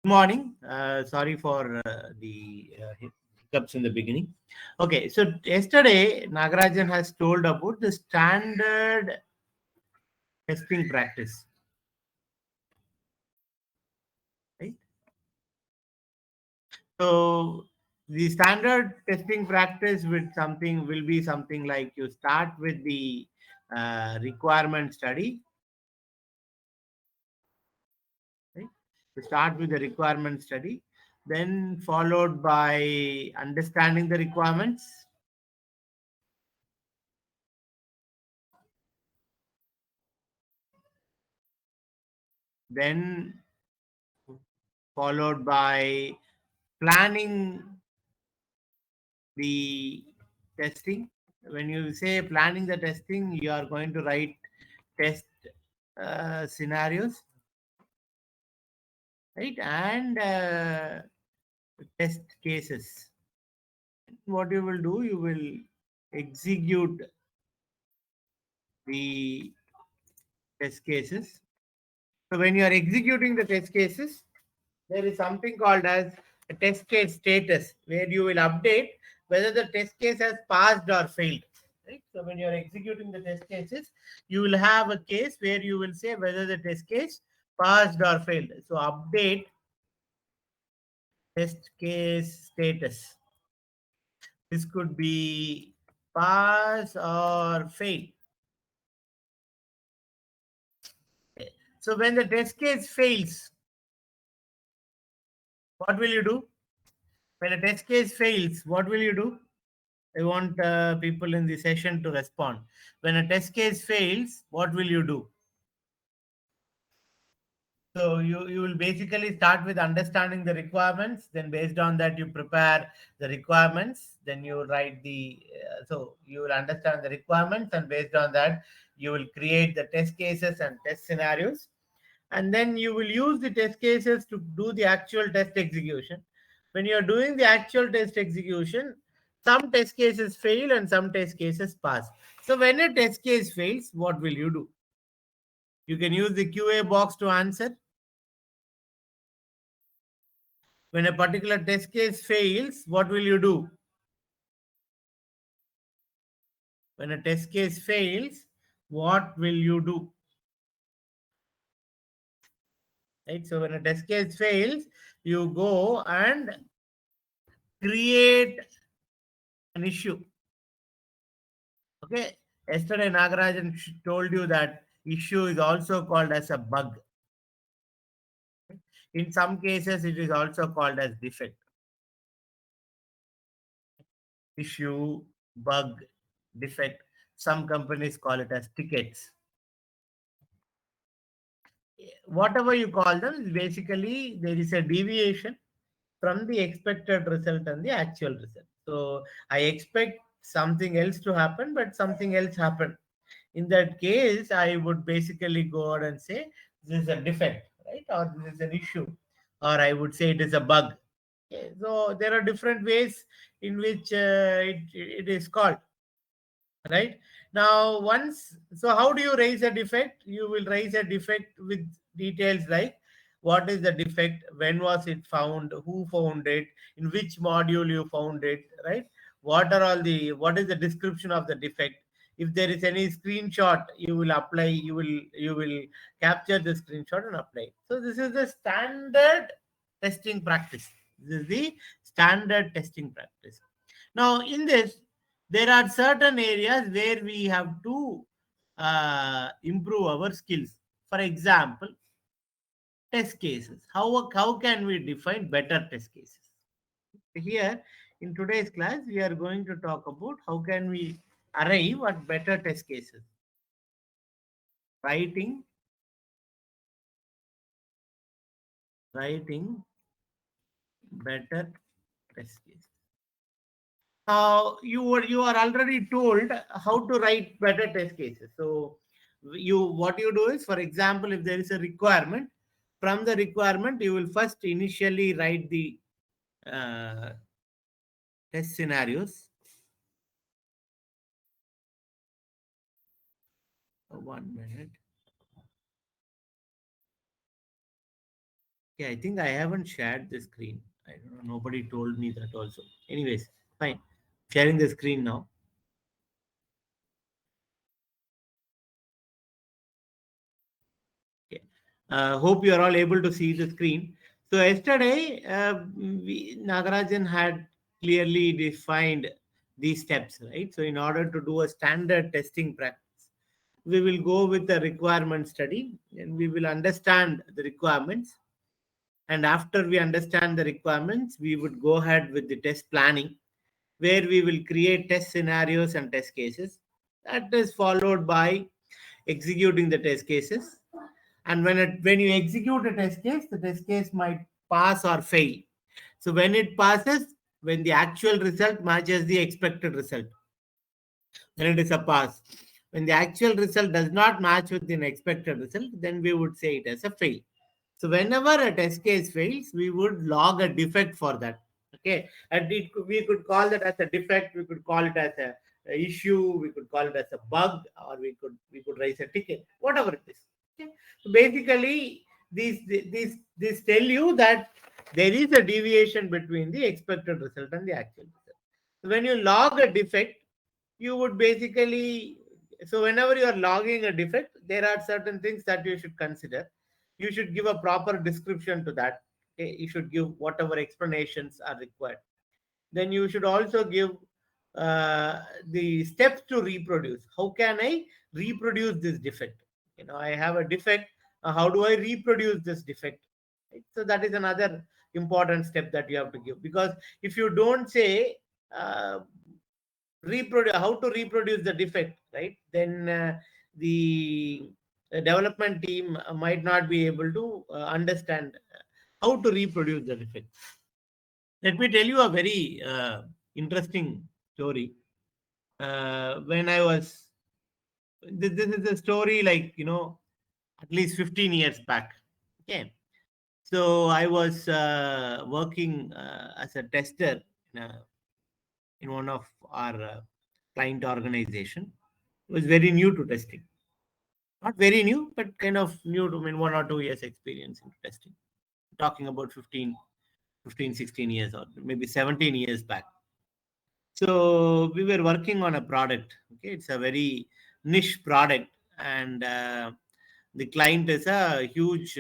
Good morning. Sorry for the hiccups in the beginning. Okay, so yesterday Nagarajan has told about the standard testing practice, right? So the standard testing practice will be something like you start with the requirement study, right? You start with the requirement study, then followed by understanding the requirements, then followed by planning the testing. When you say planning the testing, you are going to write test scenarios, right? And test cases. What you will do, you will execute the test cases. So when you are executing the test cases, there is something called as a test case status where you will update whether the test case has passed or failed. Right? So when you are executing the test cases, you will have a case where you will say whether the test case passed or failed. So update test case status. This could be pass or fail. So when the test case fails, what will you do? When a test case fails, what will you do? I want people in the session to respond. When a test case fails, what will you do? So you will basically start with understanding the requirements. Then based on that, you prepare the requirements. Then you write so you will understand the requirements, and based on that, you will create the test cases and test scenarios. And then you will use the test cases to do the actual test execution. When you're doing the actual test execution, some test cases fail and some test cases pass. So when a test case fails, what will you do? You can use the QA box to answer. When a particular test case fails, what will you do? When a test case fails, what will you do? Right? So when a test case fails, you go and create an issue. Okay. Yesterday, Nagarajan told you that issue is also called as a bug. In some cases, it is also called as defect. Issue, bug, defect. Some companies call it as tickets. Whatever you call them, basically there is a deviation from the expected result and the actual result. So I expect something else to happen, but something else happened. In that case, I would basically go out and say this is a defect, right? Or this is an issue, or I would say it is a bug. Okay, so there are different ways in which it is called, right? Now, how do you raise a defect? You will raise a defect with details like what is the defect, when was it found, who found it, in which module you found it, right? What is the description of the defect? If there is any screenshot, you will capture the screenshot and apply. So this is the standard testing practice. This is the standard testing practice. Now, in this, there are certain areas where we have to improve our skills. For example, test cases. How can we define better test cases? Here, in today's class, we are going to talk about how can we arrive at better test cases. Writing, writing better test cases. You are already told how to write better test cases. So what you do is, for example, if there is a requirement, from the requirement you will first initially write the uh, test scenarios. 1 minute. Okay, I think I haven't shared the screen. I don't know. Nobody told me that also. Anyways, fine. Sharing the screen now. Okay. Hope you are all able to see the screen. So yesterday, Nagarajan had clearly defined these steps, right? So in order to do a standard testing practice, we will go with the requirement study and we will understand the requirements. And after we understand the requirements, we would go ahead with the test planning, where we will create test scenarios and test cases. That is followed by executing the test cases. And when you execute a test case, the test case might pass or fail. So when it passes, when the actual result matches the expected result, then it is a pass. When the actual result does not match with the expected result, then we would say it as a fail. So whenever a test case fails, we would log a defect for that. Okay, and we could call that as a defect. We could call it as a issue. We could call it as a bug, or we could raise a ticket, whatever it is. Okay, so basically these tell you that there is a deviation between the expected result and the actual result. So when you log a defect, you would basically, so whenever you are logging a defect, there are certain things that you should consider. You should give a proper description to that. Okay, you should give whatever explanations are required. Then you should also give the steps to reproduce. How can I reproduce this defect? I have a defect. How do I reproduce this defect? Right? So that is another important step that you have to give, because if you don't say uh, reproduce how to reproduce the defect, right, then the development team might not be able to understand how to reproduce the defect. Let me tell you a very interesting story. When I was this is a story, like, at least 15 years back. Okay, so I was working as a tester in, in one of our client organization. It was very new to testing. Not very new, but kind of new to, 1 or 2 years experience in testing. Talking about 16 years, or maybe 17 years back. So we were working on a product. Okay, it's a very niche product, and the client is a huge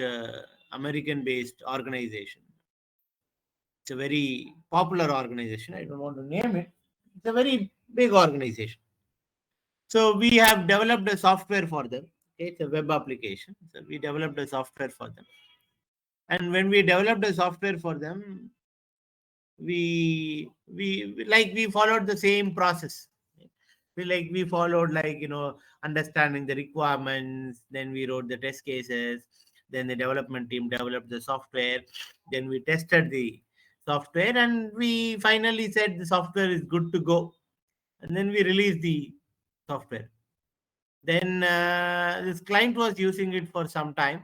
American-based organization. It's a very popular organization. I don't want to name it. It's a very big organization. So we have developed a software for them. Okay, it's a web application. So we developed a software for them. And when we developed a software for them, we followed the same process. We followed, understanding the requirements, then we wrote the test cases, then the development team developed the software, then we tested the software, and we finally said the software is good to go, and then we released the software. Then this client was using it for some time,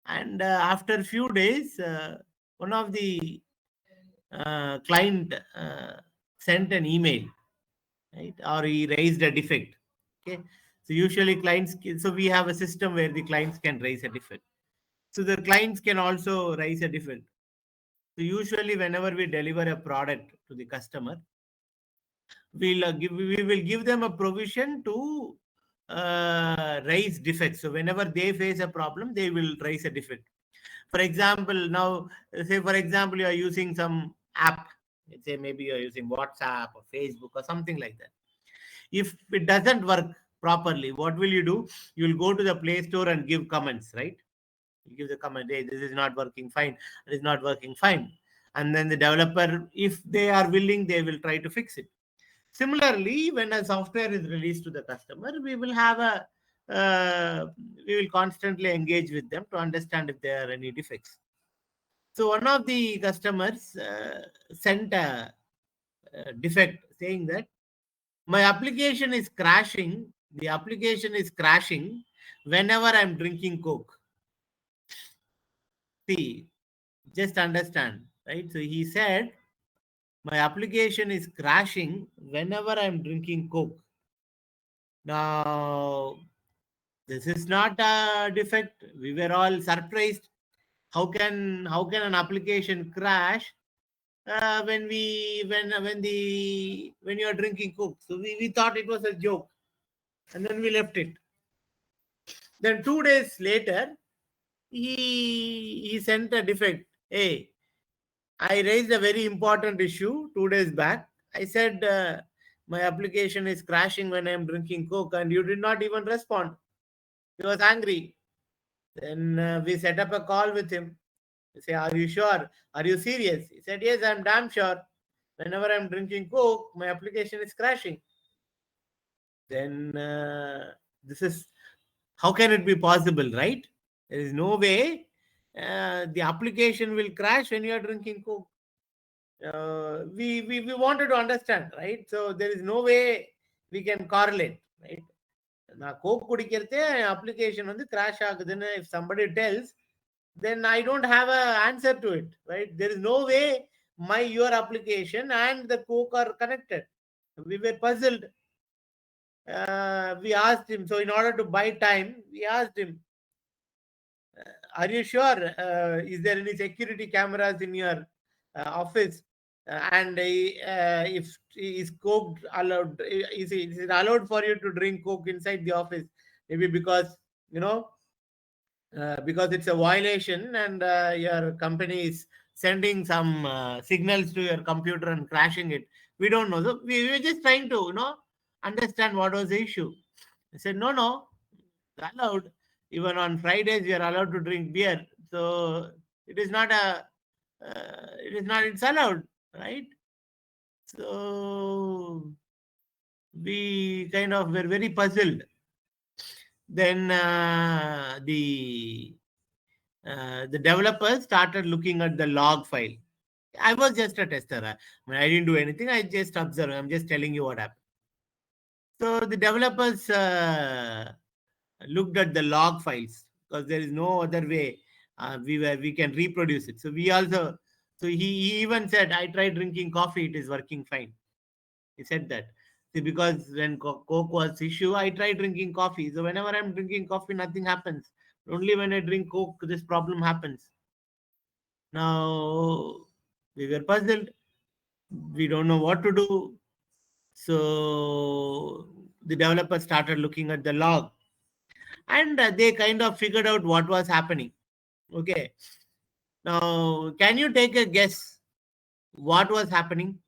and after a few days, one of the client sent an email, right, or he raised a defect. Okay, so usually so we have a system where the clients can raise a defect. So the clients can also raise a defect. So usually, whenever we deliver a product to the customer, we will give them a provision to raise defects. So whenever they face a problem, they will raise a defect. For example, now, say for example, you are using some app. Let's say maybe you are using WhatsApp or Facebook or something like that. If it doesn't work properly, what will you do? You will go to the Play Store and give comments, right? You give the comment, hey, this is not working fine, it is not working fine. And then the developer, if they are willing, they will try to fix it. Similarly, when a software is released to the customer, we will constantly engage with them to understand if there are any defects. So one of the customers sent a defect saying that my application is crashing. The application is crashing whenever I'm drinking Coke. See, just understand, right? So he said, my application is crashing whenever I'm drinking Coke. Now, this is not a defect. We were all surprised. how can an application crash when you are drinking Coke? So we thought it was a joke, and then we left it. Then 2 days later, he sent a defect. Hey, I raised a very important issue 2 days back. I said my application is crashing when I am drinking Coke, and you did not even respond. He was angry. Then we set up a call with him. We say, "Are you sure? Are you serious?" He said, "Yes, I'm damn sure. Whenever I'm drinking Coke, my application is crashing." Then this is how can it be possible, right? There is no way the application will crash when you are drinking Coke. We wanted to understand, right? So there is no way we can correlate, right? நான் Coke குடிக்கிறதே application வந்து crash ஆகுதுன்னு if somebody tells, then I don't have a answer to it, right? There is no way your application and the Coke are connected. We were puzzled. We asked him. So in order to buy time, we asked him, "Are you sure? Is there any security cameras in your office? And if is Coke allowed? Is it allowed for you to drink Coke inside the office? Maybe because you know." Because it's a violation and your company is sending some signals to your computer and crashing it. We don't know. So we were just trying to, understand what was the issue. I said, no, no, it's allowed. Even on Fridays, we are allowed to drink beer. So it is not it's allowed, right? So we kind of were very puzzled. Then the developers started looking at the log file. I was just a tester. I didn't do anything. I just observed. I'm just telling you what happened. So the developers looked at the log files because there is no other way we can reproduce it. So we also, so he even said, I tried drinking coffee. It is working fine. He said that. See, because when Coke was issue, I tried drinking coffee. So whenever I'm drinking coffee, nothing happens. Only when I drink Coke, this problem happens. Now we were puzzled. We don't know what to do. So the developers started looking at the log and they kind of figured out what was happening. Okay. Now, can you take a guess what was happening?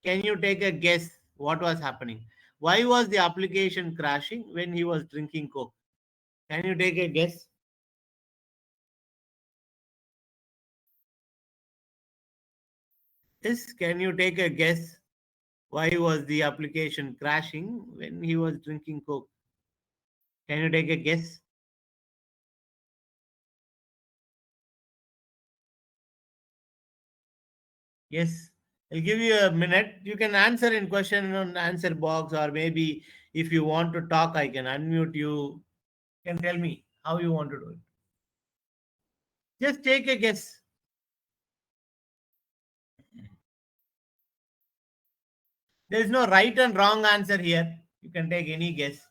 Can you take a guess what was happening? Why was the application crashing when he was drinking Coke? Can you take a guess? Yes, can you take a guess why was the application crashing when he was drinking Coke? Can you take a guess? Yes, I'll give you a minute. You can answer in question on answer box, or maybe if you want to talk, I can unmute you. You can tell me how you want to do it. Just take a guess. There is no right and wrong answer here. You can take any guess.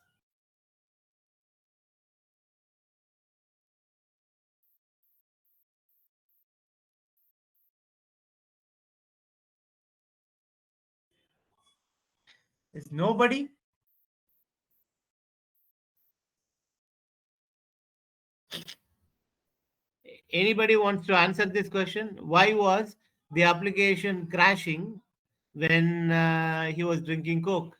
There's nobody. Anybody wants to answer this question? Why was the application crashing when he was drinking Coke?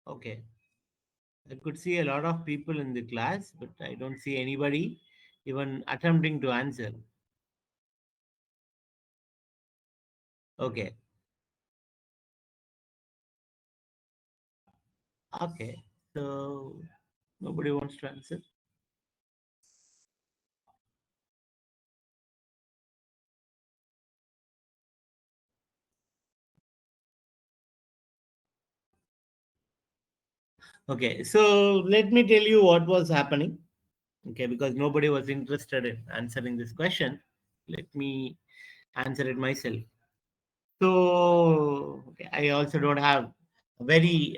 Okay. I could see a lot of people in the class, but I don't see anybody even attempting to answer. Okay. Okay. So nobody wants to answer. Okay. So let me tell you what was happening. Okay, because nobody was interested in answering this question. Let me answer it myself. So okay, I also don't have very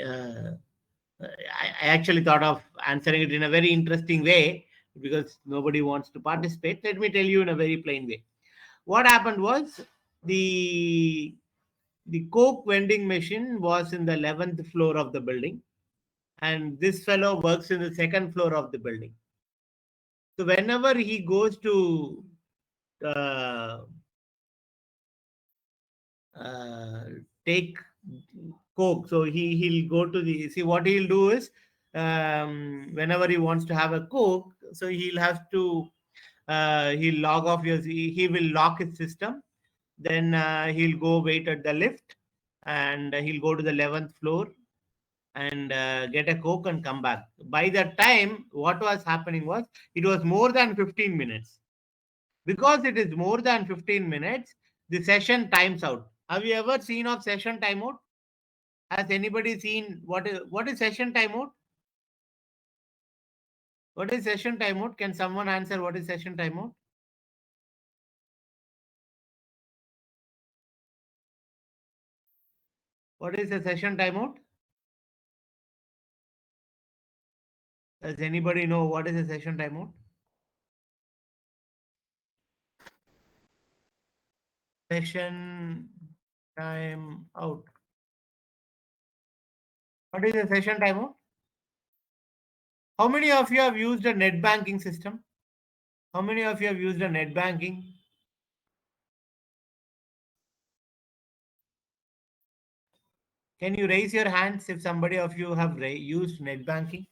I actually thought of answering it in a very interesting way because nobody wants to participate. Let me tell you in a very plain way. What happened was the the Coke vending machine was in the 11th floor of the building, and this fellow works in the second floor of the building. So whenever he goes to uh, uh, take Coke, so he'll go to the see what he'll do is whenever he wants to have a Coke, so he'll have to he'll log off he will lock his system. Then he'll go wait at the lift, and he'll go to the 11th floor and get a Coke and come back. By that time, what was happening was it was more than 15 minutes. Because it is more than 15 minutes, the session times out. Have you ever seen of session timeout? Has anybody seen what is session timeout? What is session timeout? Can someone answer what is session timeout? What is a session timeout? Does anybody know what is a session timeout? Session time out. What is a session timeout? How many of you have used a net banking system? How many of you have used a net banking? Can you raise your hands if somebody of you have used net banking?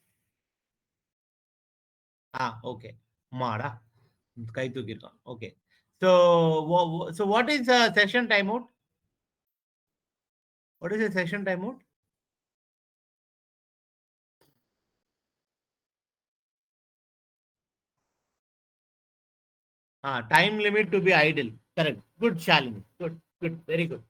Ah, okay. Mara. ಕೈ ತೂಗಿರ್ತಾನೆ. Okay. So, so what is a session timeout? What is a session timeout? Time limit to be idle. Correct. Good, Shalini. Good, good, very good.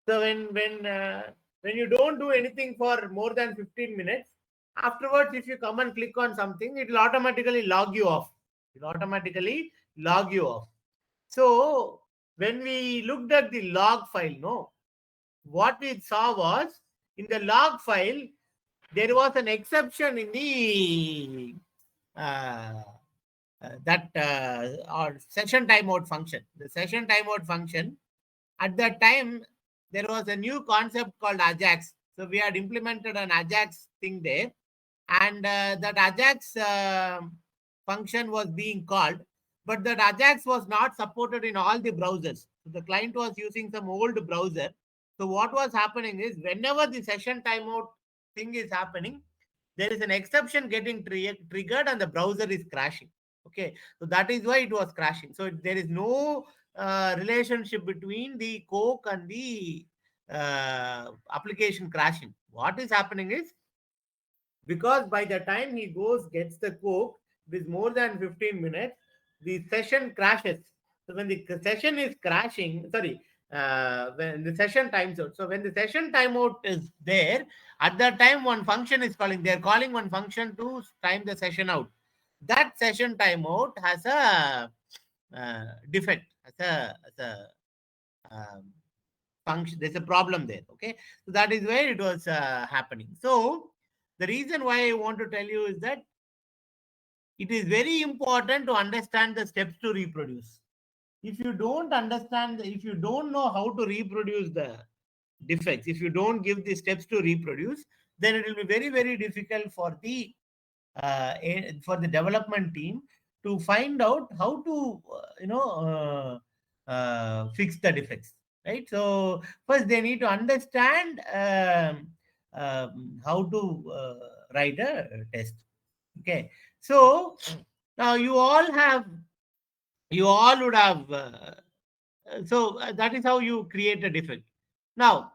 So when you don't do anything for more than 15 minutes, afterwards, if you come and click on something, it will automatically log you off. It will automatically log you off. So when we looked at the log file, no, what we saw was in the log file there was an exception in the uh, that or session timeout function. The session timeout function at that time there was a new concept called Ajax. So we had implemented an Ajax thing there, and that Ajax function was being called, but that Ajax was not supported in all the browsers. So the client was using some old browser. So what was happening is whenever the session timeout thing is happening, there is an exception getting triggered and the browser is crashing. Okay, so that is why it was crashing. So there is no relationship between the Coke and the application crashing. What is happening is because by the time he goes gets the Coke with more than 15 minutes, the session crashes. So when the session is crashing, sorry, when the session times out. So when the session timeout is there, at that time one function is calling. They're calling one function to time the session out. That session timeout has a defect, um, function. There's a problem there. Okay, so that is where it was happening. So the reason why I want to tell you is that it is very important to understand the steps to reproduce. If you don't understand, if you don't know how to reproduce the defects, if you don't give the steps to reproduce, then it will be very, very difficult for the development team to find out how to, fix the defects, right? So first they need to understand how to write a test. Okay, so now you all would have that is how you create a defect. Now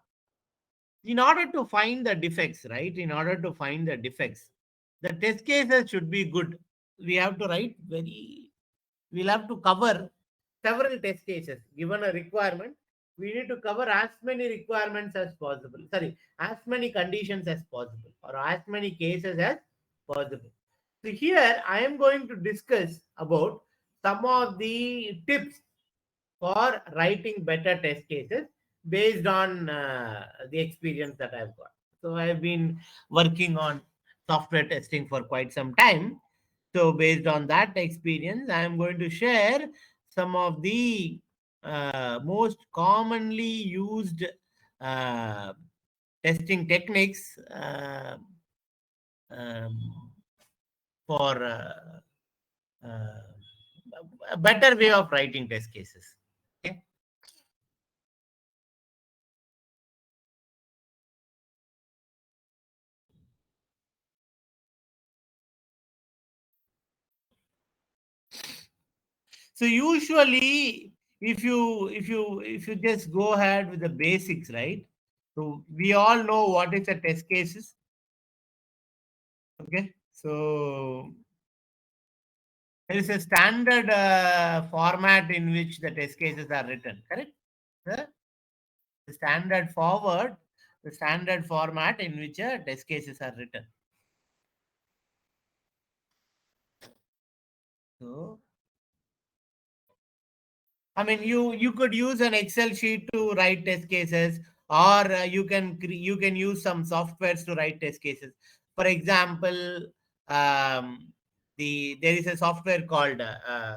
in order to find the defects, right, in order to find the defects, the test cases should be good. We have to write we'll have to cover several test cases. Given a requirement, we need to cover as many requirements as possible. Sorry, as many conditions as possible, or as many cases as possible. So here I am going to discuss about some of the tips for writing better test cases based on the experience that I've got. So I've been working on software testing for quite some time. So based on that experience, I am going to share some of the most commonly used uh, testing techniques um, for uh, a better way of writing test cases. Okay. So usually, if you just go ahead with the basics, right? So we all know what is a test cases. Okay. So there is a standard format in which the test cases are written. Correct? The standard forward, the standard format in which test cases are written. So I mean, you could use an Excel sheet to write test cases, or you can use some softwares to write test cases. For example, there is a software called uh,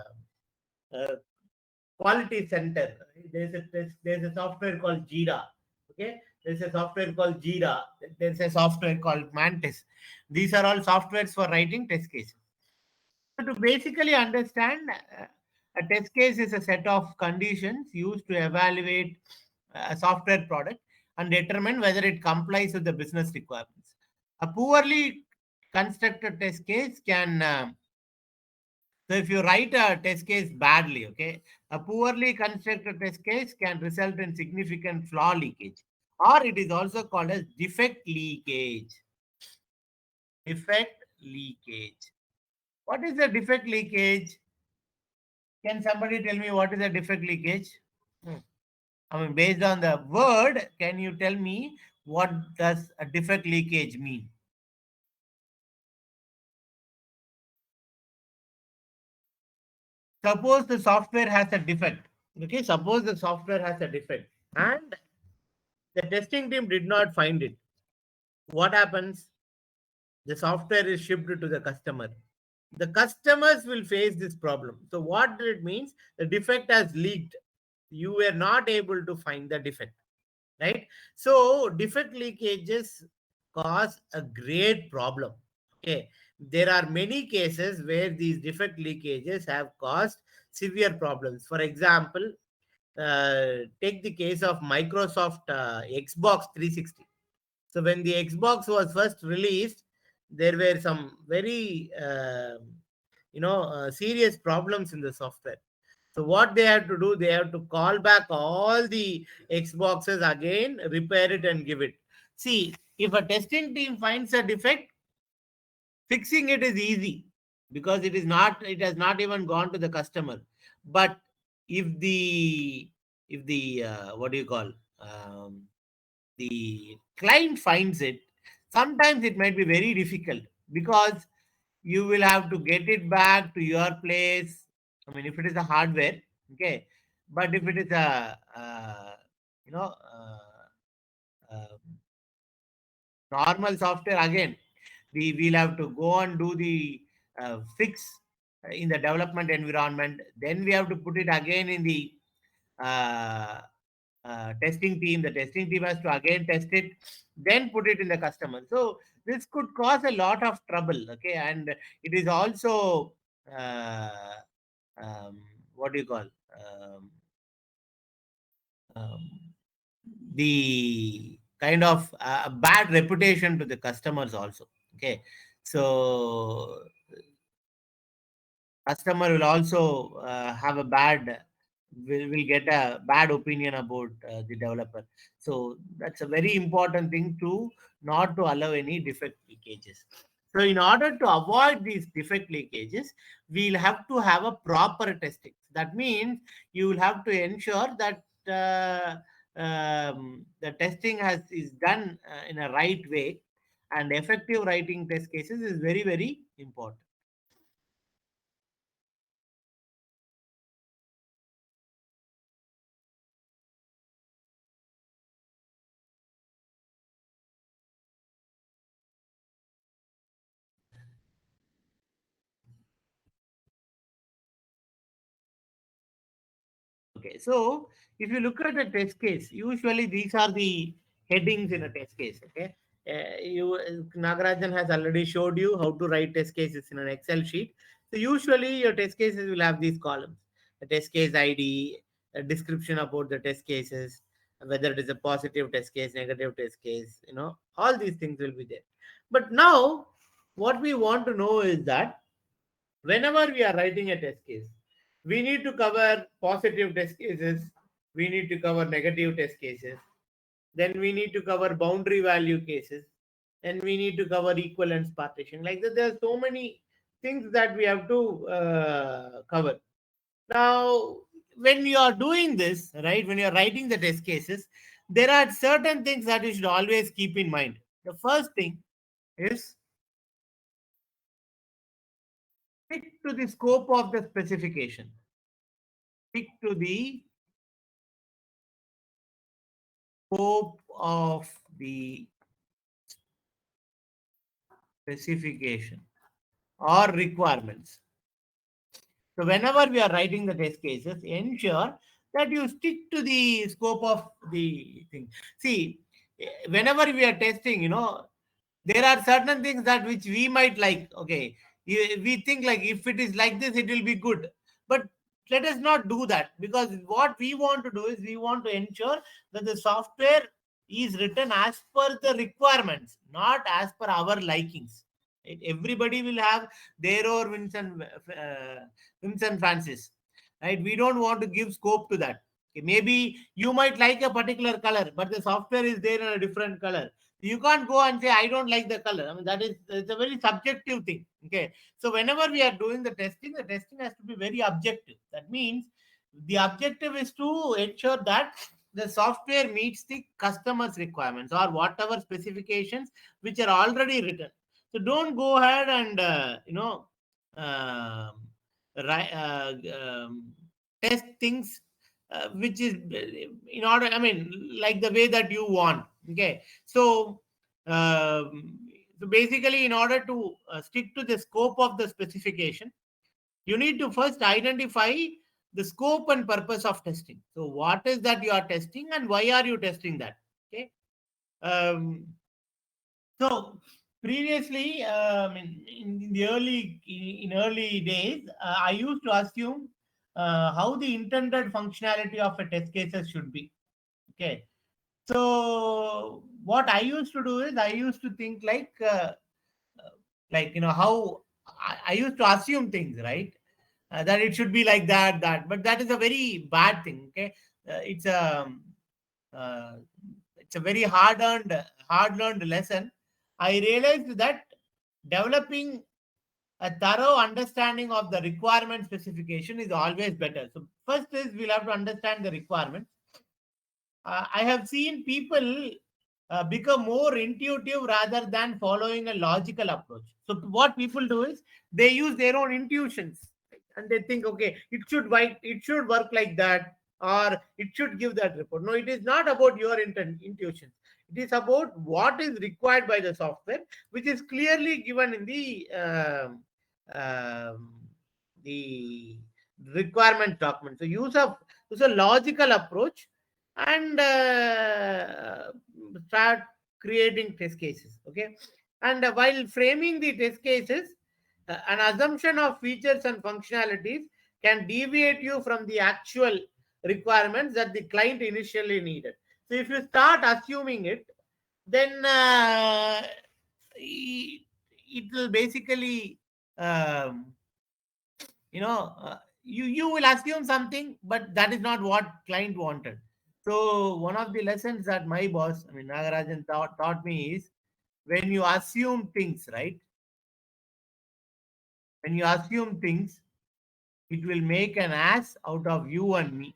Quality Center. There's a software called Jira. Okay, there's a software called Jira. There's a software called Mantis. These are all softwares for writing test cases. So to basically understand, a test case is a set of conditions used to evaluate a software product and determine whether it complies with the business requirements. A poorly constructed test case can, so if you write a test case badly, okay, a poorly constructed test case can result in significant flaw leakage, or it is also called as defect leakage. Defect leakage. What is the defect leakage? Can somebody tell me what is a defect leakage? Hmm. I mean, based on the word, can you tell me what does a defect leakage mean? Suppose the software has a defect. Okay, suppose the software has a defect and the testing team did not find it. What happens? The software is shipped to the customer. The customers will face this problem. So, what it means? The defect has leaked. You were not able to find the defect, right? So defect leakages cause a great problem. Okay, there are many cases where these defect leakages have caused severe problems. For example, take the case of Microsoft Xbox 360. So when the Xbox was first released, there were some very serious problems in the software. So what they have to do, they have to call back all the Xboxes again, repair it and give it. See, if a testing team finds a defect, fixing it is easy because it has not even gone to the customer. But if the what do you call, um, the client finds it, sometimes it might be very difficult because you will have to get it back to your place. I mean, if it is a hardware, okay, but if it is a you know uh, normal software, again we will have to go and do the fix in the development environment, then we have to put it again in the uh, testing team. The testing team has to again test it, then put it in the customer. So this could cause a lot of trouble. Okay, and it is also uh, um, what do you call, um, um, the kind of bad reputation to the customers also. Okay, so customer will also have a bad, will get a bad opinion about the developer. So that's a very important thing, to not to allow any defect leakages. So in order to avoid these defect leakages, we'll have to have a proper testing. That means you will have to ensure that the testing is done in a right way, and effective writing test cases is very very important. Okay, so if you look at a test case, usually these are the headings in a test case. Okay, Nagarajan has already showed you how to write test cases in an Excel sheet. So usually your test cases will have these columns: the test case ID, a description about the test cases, whether it is a positive test case, negative test case. All these things will be there. But now, what we want to know is that whenever we are writing a test case, we need to cover positive test cases, we need to cover negative test cases, then we need to cover boundary value cases, and we need to cover equivalence partition. Like that, there are so many things that we have to cover. Now, when you are doing this, right, when you are writing the test cases, there are certain things that you should always keep in mind. The first thing is stick to the scope of the specification. Stick to the scope of the specification or requirements. So whenever we are writing the test cases, ensure that you stick to the scope of the thing. See, whenever we are testing, there are certain things that which we might like. Okay, we think like if it is like this, it will be good. But let us not do that, because what we want to do is we want to ensure that the software is written as per the requirements, not as per our likings. Right? Everybody will have their own whims and fancies. Right? We don't want to give scope to that. Okay, maybe you might like a particular color, but the software is there in a different color. You can't go and say I don't like the color. I mean, it's a very subjective thing. Okay, so whenever we are doing the testing has to be very objective. That means the objective is to ensure that the software meets the customer's requirements or whatever specifications which are already written. So don't go ahead and um, test things which is in order, I mean, like the way that you want. Okay, so so basically, in order to stick to the scope of the specification, you need to first identify the scope and purpose of testing. So what is that you are testing and why are you testing that? Okay, um, so previously, in the early days, I used to assume how the intended functionality of a test cases should be. Okay, so what I used to do is I used to think like how I used to assume things, right? That it should be like that, but that is a very bad thing. Okay, it's uh, a very hard learned lesson. I realized that developing a thorough understanding of the requirement specification is always better. So first is we'll have to understand the requirements. I have seen people become more intuitive rather than following a logical approach. So what people do is they use their own intuitions, and they think, okay, it should work like that, or it should give that report. No, it is not about your intuitions. It is about what is required by the software, which is clearly given in um, the requirement document. So use a logical approach and start creating test cases. Okay, and while framing the test cases, an assumption of features and functionalities can deviate you from the actual requirements that the client initially needed. So if you start assuming it, then it will basically um, you will assume something, but that is not what client wanted. So one of the lessons that my boss, I mean Nagarajan, taught me is when you assume things, right? When you assume things, it will make an ass out of you and me.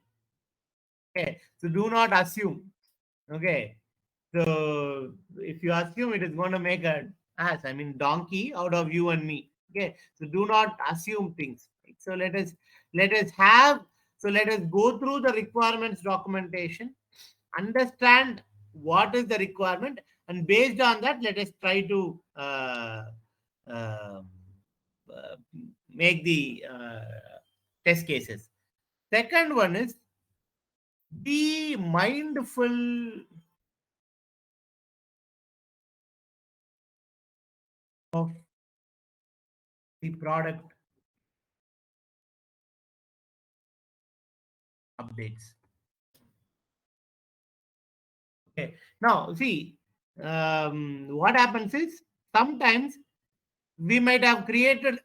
Okay, so do not assume. Okay, so if you assume, it is going to make an ass, I mean donkey, out of you and me. Okay, so do not assume things. Right? So let us have let us go through the requirements documentation, understand what is the requirement, and based on that, let us try to um, make the test cases. Second one is Be mindful of the product updates. Okay. Now, see, what happens is sometimes we might have created,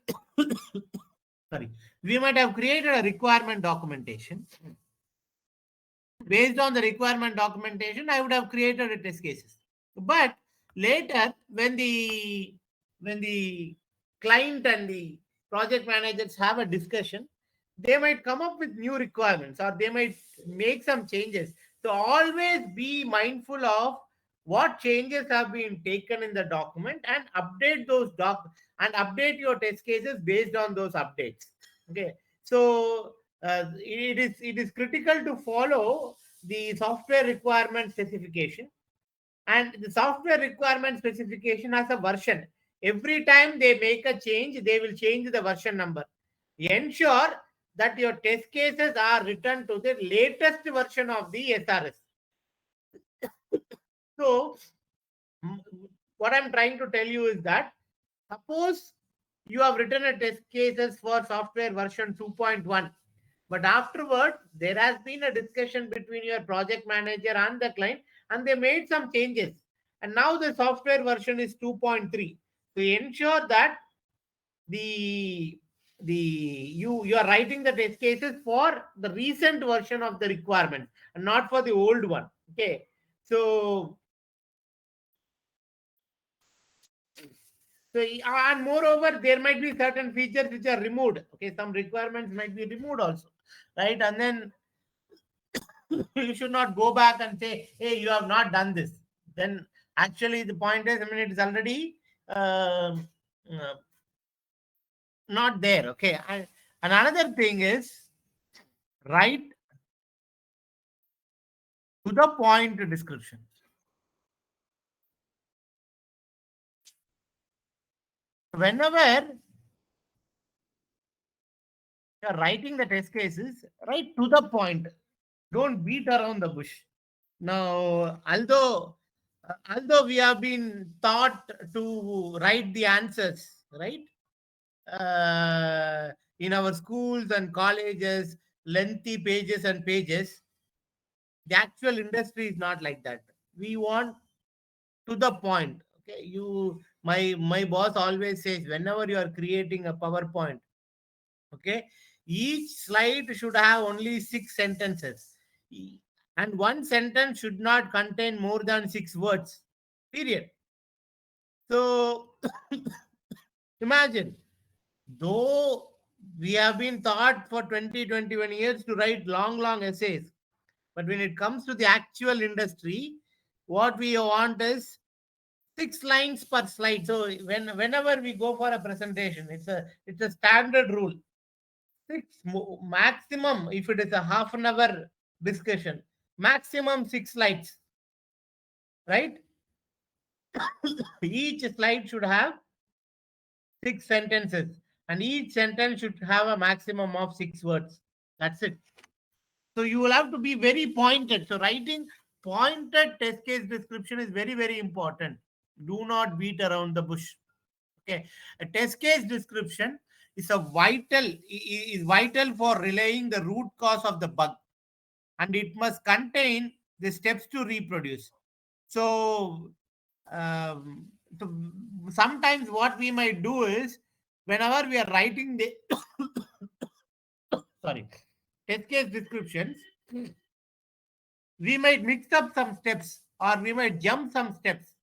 sorry, we might have created a requirement documentation. Based on the requirement documentation, I would have created a test cases. But later, when the client and the project managers have a discussion, they might come up with new requirements or they might make some changes. So always be mindful of what changes have been taken in the document and update those and update your test cases based on those updates. Okay. So it is critical to follow the software requirement specification, and the software requirement specification has a version. Every time they make a change, they will change the version number. Ensure that your test cases are written to the latest version of the SRS. So mm, what I'm trying to tell you is that, suppose you have written a test cases for software version 2.1, but afterward there has been a discussion between your project manager and the client, and they made some changes, and now the software version is 2.3. So ensure that the you are writing the test cases for the recent version of the requirement and not for the old one. Okay. So and moreover, there might be certain features which are removed. Okay, some requirements might be removed also, right? And then you should not go back and say, "Hey, you have not done this." Then actually, the point is, I mean, it is already uh, not there. Okay, and another thing is, write to the point description. Whenever you are writing the test cases, write to the point. Don't beat around the bush. Now, although we have been taught to write the answers, right? In our schools and colleges, lengthy pages and pages, the actual industry is not like that. We want to the point. Okay, my boss always says, whenever you are creating a PowerPoint, okay, each slide should have only 6 sentences. And one sentence should not contain more than 6 words. Period. So imagine, though we have been taught for 20, 21 years to write long essays, but when it comes to the actual industry, what we want is 6 lines per slide. So whenever we go for a presentation, it's a standard rule. Maximum, if it is a half an hour discussion, maximum 6 slides, right? Each slide should have 6 sentences, and each sentence should have a maximum of 6 words. That's it. So you will have to be very pointed. So writing pointed test case description is very important. Do not beat around the bush. Okay, a test case description is vital for relaying the root cause of the bug, and it must contain the steps to reproduce. So, um, so sometimes what we might do is, whenever we are writing the sorry test case descriptions, we might mix up some steps or we might jump some steps.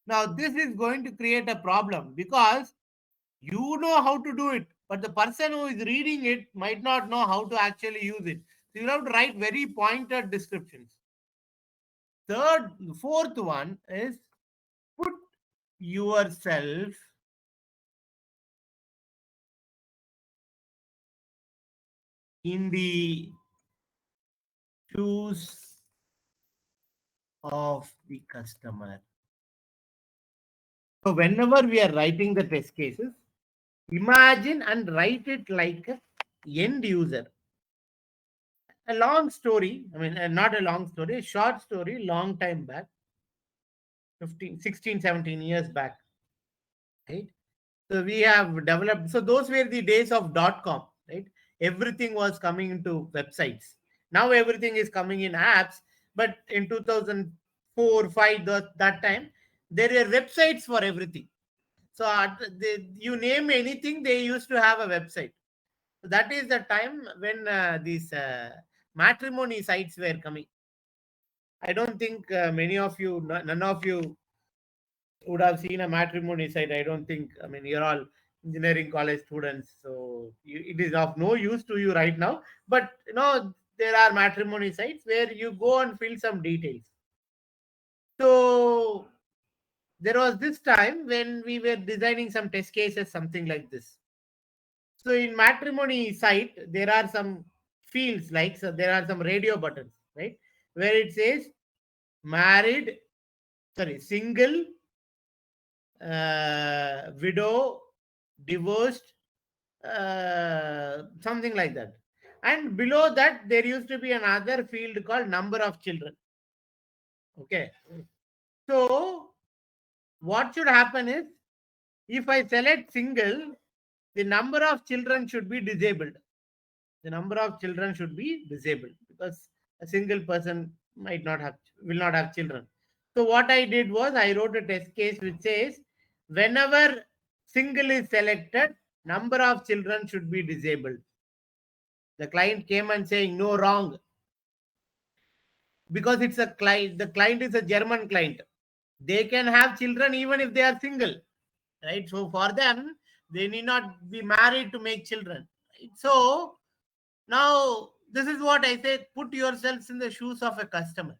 Now this is going to create a problem because you know how to do it, but the person who is reading it might not know how to actually use it. So you have to write very pointed descriptions. Fourth one is, put yourself in the shoes of the customer. So whenever we are writing the test cases, imagine and write it like a end user. a long story. I mean, not a long story, a short story, long time back, 15, 16, 17 years back, right? So we have developed. So those were the days of dot com, right? Everything was coming into websites. Now everything is coming in apps. But in 2004, 5, that time, there were websites for everything. So you name anything, they used to have a website. So that is the time when these matrimony sites were coming. I don't think many of you, none of you would have seen a matrimony site. I don't think. I mean, you're all engineering college students, so it is of no use to you right now. But there are matrimony sites where you go and fill some details. So there was this time when we were designing some test cases, something like this. So in matrimony site, there are some fields like, so there are some radio buttons, right, where it says married, sorry, single, widow, divorced, something like that. And below that, there used to be another field called number of children. Okay. So what should happen is, if I select single, the number of children should be disabled. The number of children should be disabled because a single person might not have, will not have children. So what I did was I wrote a test case which says whenever single is selected, number of children should be disabled. The client came and saying no, wrong, because it's a client. The client is a German client. They can have children even if they are single, right? So for them, they need not be married to make children. Right? So now, this is what I say, put yourselves in the shoes of a customer.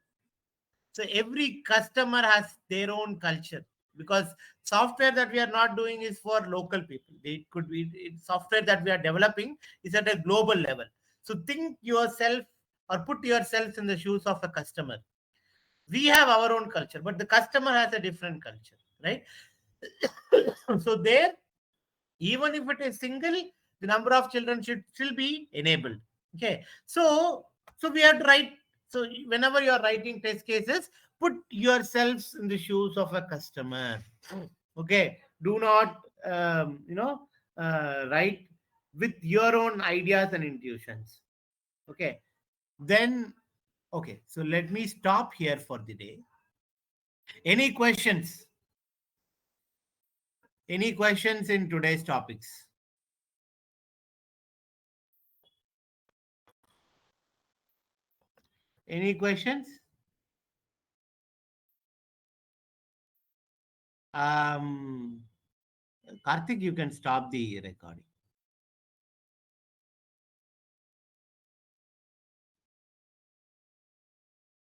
So every customer has their own culture, because software that we are not doing is for local people. It could be software that we are developing is at a global level. So think yourself or put yourselves in the shoes of a customer. We have our own culture, but the customer has a different culture, right? So there, even if it is single, the number of children should still be enabled. Okay. So we have to write. So whenever you are writing test cases, put yourselves in the shoes of a customer. Okay. Do not write with your own ideas and intuitions. Okay. Then, okay, so let me stop here for the day. Any questions? Any questions in today's topics? Any questions? Um, Karthik, you can stop the recording.